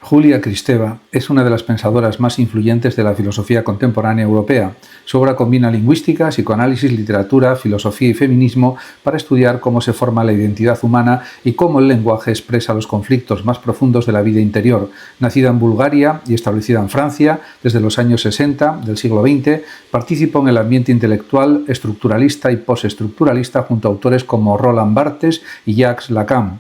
Julia Kristeva es una de las pensadoras más influyentes de la filosofía contemporánea europea. Su obra combina lingüística, psicoanálisis, literatura, filosofía y feminismo para estudiar cómo se forma la identidad humana y cómo el lenguaje expresa los conflictos más profundos de la vida interior. Nacida en Bulgaria y establecida en Francia desde los años 60 del siglo XX, participó en el ambiente intelectual estructuralista y postestructuralista junto a autores como Roland Barthes y Jacques Lacan.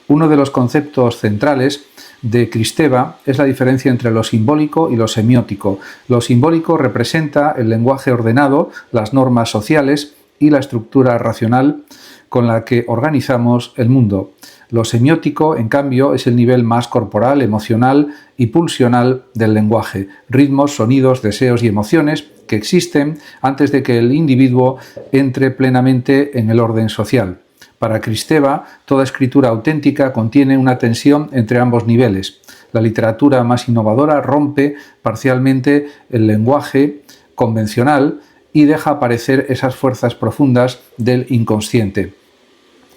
Uno de los conceptos centrales de Kristeva es la diferencia entre lo simbólico y lo semiótico. Lo simbólico representa el lenguaje ordenado, las normas sociales y la estructura racional con la que organizamos el mundo. Lo semiótico, en cambio, es el nivel más corporal, emocional y pulsional del lenguaje, ritmos, sonidos, deseos y emociones que existen antes de que el individuo entre plenamente en el orden social. Para Kristeva, toda escritura auténtica contiene una tensión entre ambos niveles. La literatura más innovadora rompe parcialmente el lenguaje convencional y deja aparecer esas fuerzas profundas del inconsciente.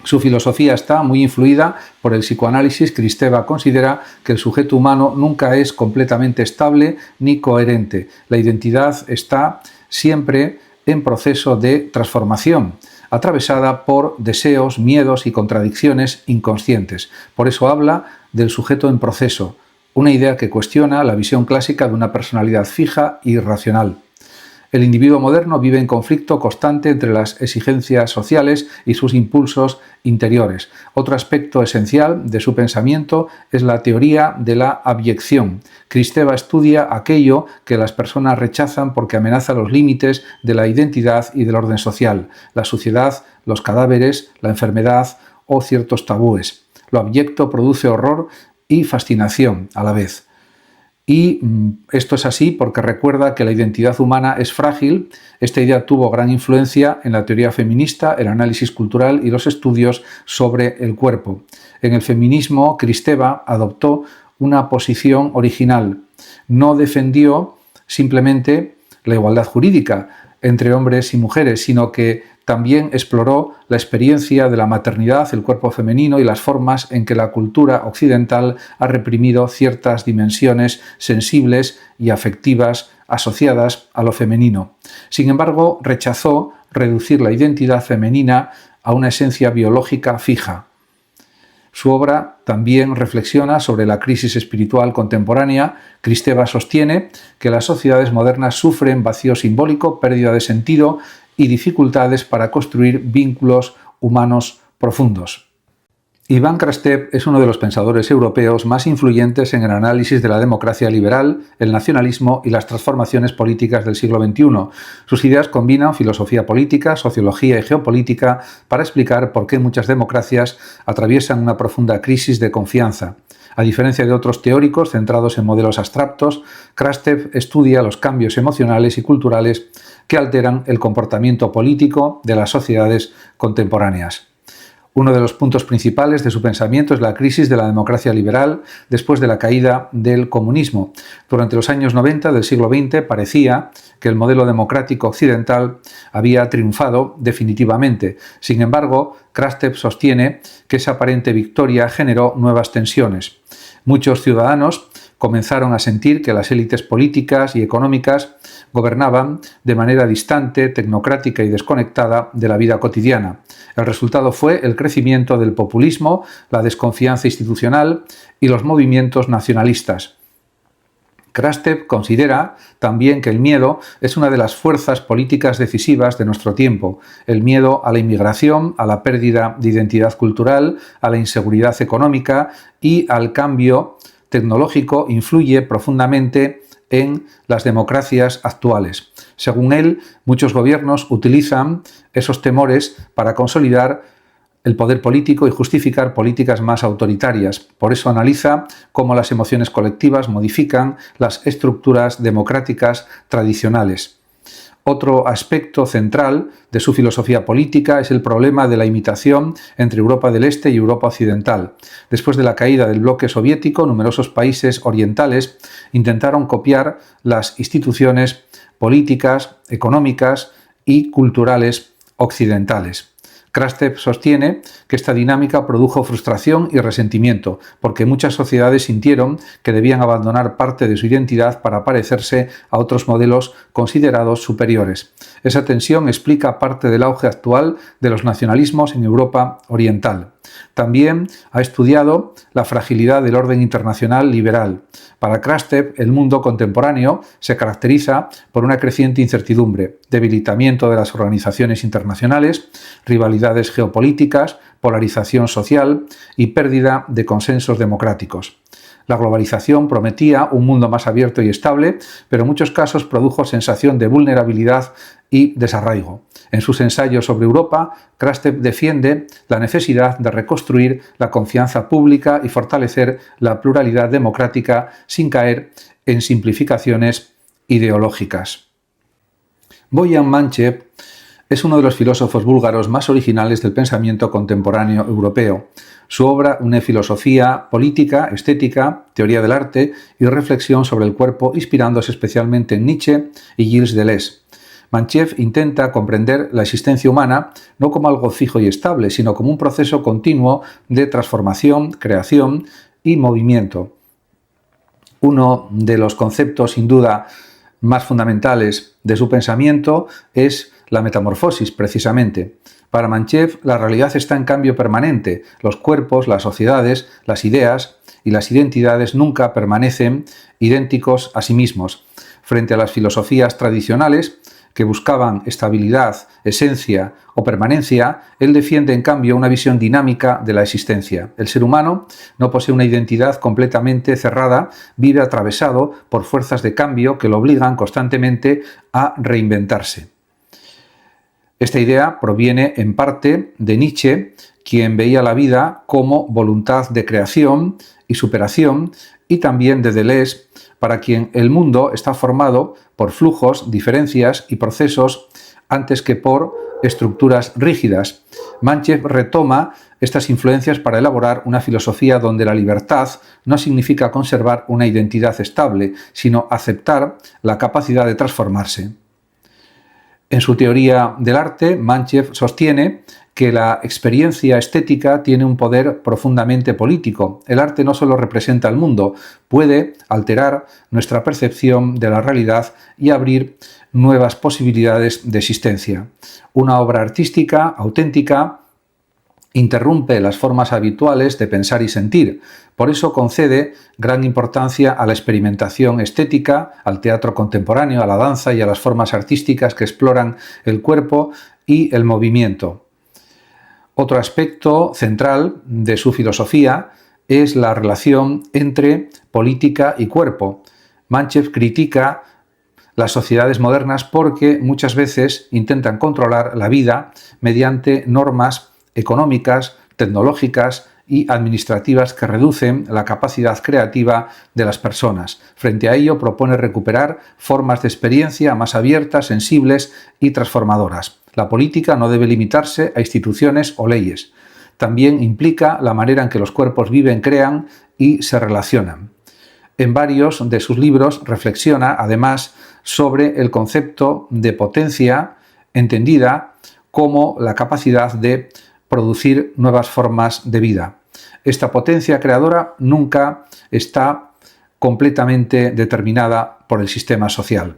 Su filosofía está muy influida por el psicoanálisis. Kristeva considera que el sujeto humano nunca es completamente estable ni coherente. La identidad está siempre en proceso de transformación, atravesada por deseos, miedos y contradicciones inconscientes. Por eso habla del sujeto en proceso, una idea que cuestiona la visión clásica de una personalidad fija y racional. El individuo moderno vive en conflicto constante entre las exigencias sociales y sus impulsos interiores. Otro aspecto esencial de su pensamiento es la teoría de la abyección. Kristeva estudia aquello que las personas rechazan porque amenaza los límites de la identidad y del orden social, la suciedad, los cadáveres, la enfermedad o ciertos tabúes. Lo abyecto produce horror y fascinación a la vez. Y esto es así porque recuerda que la identidad humana es frágil. Esta idea tuvo gran influencia en la teoría feminista, el análisis cultural y los estudios sobre el cuerpo. En el feminismo, Kristeva adoptó una posición original. No defendió simplemente la igualdad jurídica entre hombres y mujeres, sino que también exploró la experiencia de la maternidad, el cuerpo femenino y las formas en que la cultura occidental ha reprimido ciertas dimensiones sensibles y afectivas asociadas a lo femenino. Sin embargo, rechazó reducir la identidad femenina a una esencia biológica fija. Su obra también reflexiona sobre la crisis espiritual contemporánea. Kristeva sostiene que las sociedades modernas sufren vacío simbólico, pérdida de sentido y dificultades para construir vínculos humanos profundos. Iván Krastev es uno de los pensadores europeos más influyentes en el análisis de la democracia liberal, el nacionalismo y las transformaciones políticas del siglo XXI. Sus ideas combinan filosofía política, sociología y geopolítica para explicar por qué muchas democracias atraviesan una profunda crisis de confianza. A diferencia de otros teóricos centrados en modelos abstractos, Krastev estudia los cambios emocionales y culturales que alteran el comportamiento político de las sociedades contemporáneas. Uno de los puntos principales de su pensamiento es la crisis de la democracia liberal después de la caída del comunismo. Durante los años 90 del siglo XX parecía que el modelo democrático occidental había triunfado definitivamente. Sin embargo, Krastev sostiene que esa aparente victoria generó nuevas tensiones. Muchos ciudadanos comenzaron a sentir que las élites políticas y económicas gobernaban de manera distante, tecnocrática y desconectada de la vida cotidiana. El resultado fue el crecimiento del populismo, la desconfianza institucional y los movimientos nacionalistas. Krastev considera también que el miedo es una de las fuerzas políticas decisivas de nuestro tiempo. El miedo a la inmigración, a la pérdida de identidad cultural, a la inseguridad económica y al cambio tecnológico influye profundamente en las democracias actuales. Según él, muchos gobiernos utilizan esos temores para consolidar el poder político y justificar políticas más autoritarias. Por eso analiza cómo las emociones colectivas modifican las estructuras democráticas tradicionales. Otro aspecto central de su filosofía política es el problema de la imitación entre Europa del Este y Europa Occidental. Después de la caída del bloque soviético, numerosos países orientales intentaron copiar las instituciones políticas, económicas y culturales occidentales. Krastev sostiene que esta dinámica produjo frustración y resentimiento, porque muchas sociedades sintieron que debían abandonar parte de su identidad para parecerse a otros modelos considerados superiores. Esa tensión explica parte del auge actual de los nacionalismos en Europa Oriental. También ha estudiado la fragilidad del orden internacional liberal. Para Krastev, el mundo contemporáneo se caracteriza por una creciente incertidumbre, debilitamiento de las organizaciones internacionales, rivalidades geopolíticas, polarización social y pérdida de consensos democráticos. La globalización prometía un mundo más abierto y estable, pero en muchos casos produjo sensación de vulnerabilidad y desarraigo. En sus ensayos sobre Europa, Krastev defiende la necesidad de reconstruir la confianza pública y fortalecer la pluralidad democrática sin caer en simplificaciones ideológicas. Boyan Manchev es uno de los filósofos búlgaros más originales del pensamiento contemporáneo europeo. Su obra une filosofía política, estética, teoría del arte y reflexión sobre el cuerpo, inspirándose especialmente en Nietzsche y Gilles Deleuze. Manchev intenta comprender la existencia humana no como algo fijo y estable, sino como un proceso continuo de transformación, creación y movimiento. Uno de los conceptos, sin duda, más fundamentales de su pensamiento es la metamorfosis, precisamente. Para Manchev, la realidad está en cambio permanente. Los cuerpos, las sociedades, las ideas y las identidades nunca permanecen idénticos a sí mismos. Frente a las filosofías tradicionales, que buscaban estabilidad, esencia o permanencia, él defiende en cambio una visión dinámica de la existencia. El ser humano no posee una identidad completamente cerrada, vive atravesado por fuerzas de cambio que lo obligan constantemente a reinventarse. Esta idea proviene en parte de Nietzsche, quien veía la vida como voluntad de creación y superación, y también de Deleuze, para quien el mundo está formado por flujos, diferencias y procesos antes que por estructuras rígidas. Manchev retoma estas influencias para elaborar una filosofía donde la libertad no significa conservar una identidad estable, sino aceptar la capacidad de transformarse. En su teoría del arte, Manchev sostiene que la experiencia estética tiene un poder profundamente político. El arte no solo representa el mundo, puede alterar nuestra percepción de la realidad y abrir nuevas posibilidades de existencia. Una obra artística auténtica interrumpe las formas habituales de pensar y sentir. Por eso concede gran importancia a la experimentación estética, al teatro contemporáneo, a la danza y a las formas artísticas que exploran el cuerpo y el movimiento. Otro aspecto central de su filosofía es la relación entre política y cuerpo. Manchev critica las sociedades modernas porque muchas veces intentan controlar la vida mediante normas económicas, tecnológicas y administrativas que reducen la capacidad creativa de las personas. Frente a ello, propone recuperar formas de experiencia más abiertas, sensibles y transformadoras. La política no debe limitarse a instituciones o leyes. También implica la manera en que los cuerpos viven, crean y se relacionan. En varios de sus libros reflexiona, además, sobre el concepto de potencia entendida como la capacidad de producir nuevas formas de vida. Esta potencia creadora nunca está completamente determinada por el sistema social.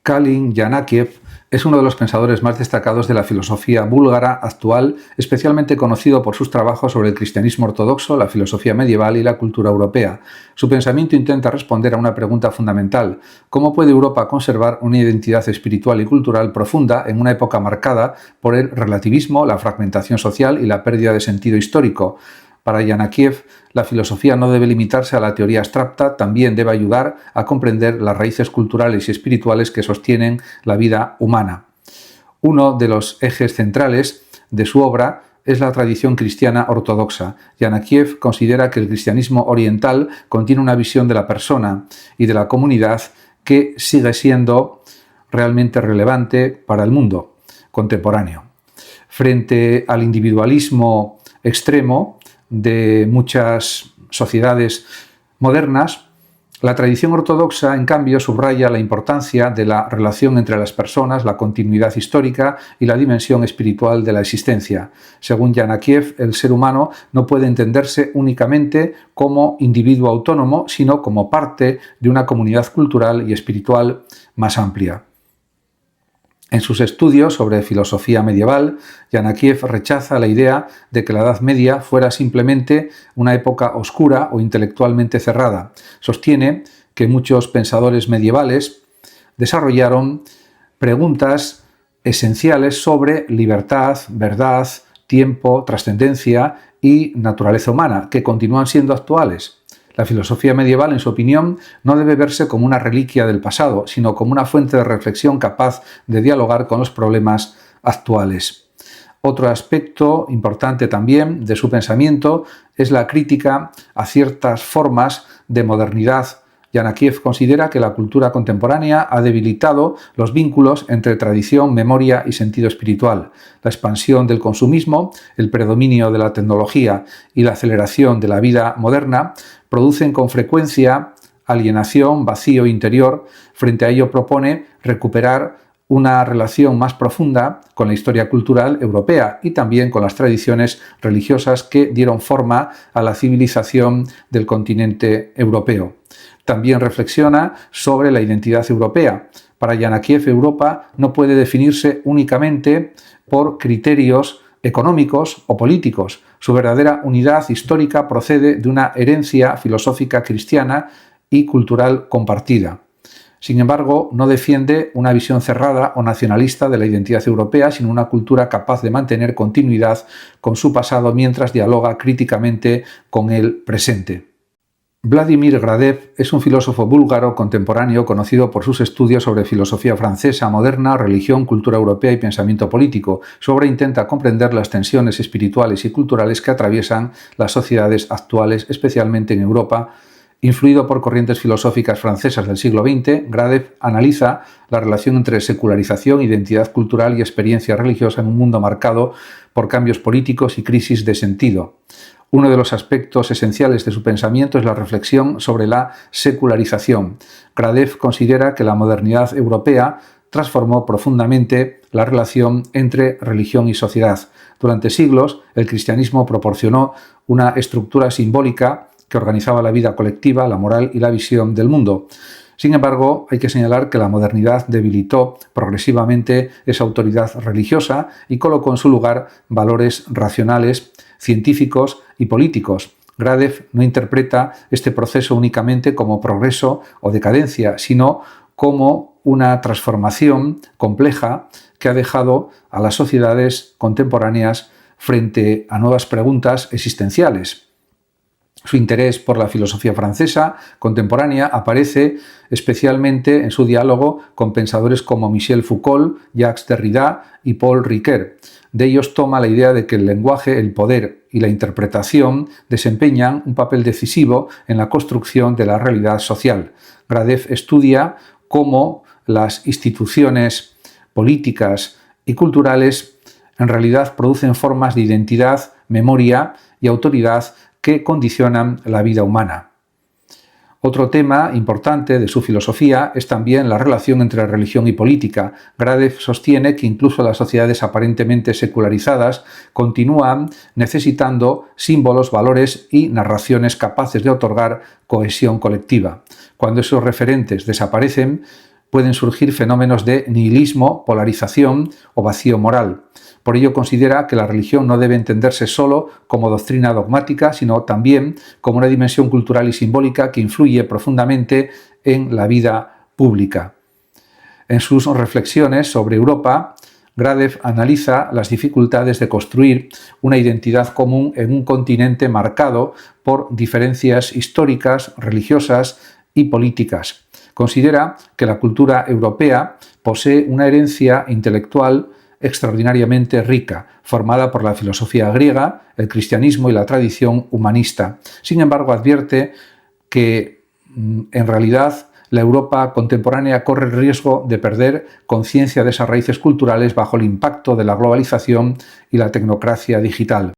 Kalin Yanakiev es uno de los pensadores más destacados de la filosofía búlgara actual, especialmente conocido por sus trabajos sobre el cristianismo ortodoxo, la filosofía medieval y la cultura europea. Su pensamiento intenta responder a una pregunta fundamental: ¿cómo puede Europa conservar una identidad espiritual y cultural profunda en una época marcada por el relativismo, la fragmentación social y la pérdida de sentido histórico? Para Yanakiev, la filosofía no debe limitarse a la teoría abstracta, también debe ayudar a comprender las raíces culturales y espirituales que sostienen la vida humana. Uno de los ejes centrales de su obra es la tradición cristiana ortodoxa. Yanakiev considera que el cristianismo oriental contiene una visión de la persona y de la comunidad que sigue siendo realmente relevante para el mundo contemporáneo. Frente al individualismo extremo de muchas sociedades modernas, La tradición ortodoxa, en cambio, subraya la importancia de la relación entre las personas, la continuidad histórica y la dimensión espiritual de la existencia. Según Yanakiev, el ser humano no puede entenderse únicamente como individuo autónomo, sino como parte de una comunidad cultural y espiritual más amplia. En sus estudios sobre filosofía medieval, Yanakiev rechaza la idea de que la Edad Media fuera simplemente una época oscura o intelectualmente cerrada. Sostiene que muchos pensadores medievales desarrollaron preguntas esenciales sobre libertad, verdad, tiempo, trascendencia y naturaleza humana, que continúan siendo actuales. La filosofía medieval, en su opinión, no debe verse como una reliquia del pasado, sino como una fuente de reflexión capaz de dialogar con los problemas actuales. Otro aspecto importante también de su pensamiento es la crítica a ciertas formas de modernidad. Yanakiev considera que la cultura contemporánea ha debilitado los vínculos entre tradición, memoria y sentido espiritual. La expansión del consumismo, el predominio de la tecnología y la aceleración de la vida moderna producen con frecuencia alienación, vacío interior. Frente a ello propone recuperar una relación más profunda con la historia cultural europea y también con las tradiciones religiosas que dieron forma a la civilización del continente europeo. También reflexiona sobre la identidad europea. Para Yanakiev, Europa no puede definirse únicamente por criterios económicos o políticos. Su verdadera unidad histórica procede de una herencia filosófica cristiana y cultural compartida. Sin embargo, no defiende una visión cerrada o nacionalista de la identidad europea, sino una cultura capaz de mantener continuidad con su pasado mientras dialoga críticamente con el presente. Vladimir Gradev es un filósofo búlgaro contemporáneo conocido por sus estudios sobre filosofía francesa moderna, religión, cultura europea y pensamiento político. Su obra intenta comprender las tensiones espirituales y culturales que atraviesan las sociedades actuales, especialmente en Europa. Influido por corrientes filosóficas francesas del siglo XX, Gradev analiza la relación entre secularización, identidad cultural y experiencia religiosa en un mundo marcado por cambios políticos y crisis de sentido. Uno de los aspectos esenciales de su pensamiento es la reflexión sobre la secularización. Gradev considera que la modernidad europea transformó profundamente la relación entre religión y sociedad. Durante siglos, el cristianismo proporcionó una estructura simbólica que organizaba la vida colectiva, la moral y la visión del mundo. Sin embargo, hay que señalar que la modernidad debilitó progresivamente esa autoridad religiosa y colocó en su lugar valores racionales, científicos y políticos. Gradev no interpreta este proceso únicamente como progreso o decadencia, sino como una transformación compleja que ha dejado a las sociedades contemporáneas frente a nuevas preguntas existenciales. Su interés por la filosofía francesa contemporánea aparece especialmente en su diálogo con pensadores como Michel Foucault, Jacques Derrida y Paul Ricoeur. De ellos toma la idea de que el lenguaje, el poder y la interpretación desempeñan un papel decisivo en la construcción de la realidad social. Gradev estudia cómo las instituciones políticas y culturales en realidad producen formas de identidad, memoria y autoridad que condicionan la vida humana. Otro tema importante de su filosofía es también la relación entre religión y política. Gradev sostiene que incluso las sociedades aparentemente secularizadas continúan necesitando símbolos, valores y narraciones capaces de otorgar cohesión colectiva. Cuando esos referentes desaparecen, pueden surgir fenómenos de nihilismo, polarización o vacío moral. Por ello considera que la religión no debe entenderse solo como doctrina dogmática, sino también como una dimensión cultural y simbólica que influye profundamente en la vida pública. En sus reflexiones sobre Europa, Gradev analiza las dificultades de construir una identidad común en un continente marcado por diferencias históricas, religiosas y políticas. Considera que la cultura europea posee una herencia intelectual extraordinariamente rica, formada por la filosofía griega, el cristianismo y la tradición humanista. Sin embargo, advierte que en realidad la Europa contemporánea corre el riesgo de perder conciencia de esas raíces culturales bajo el impacto de la globalización y la tecnocracia digital.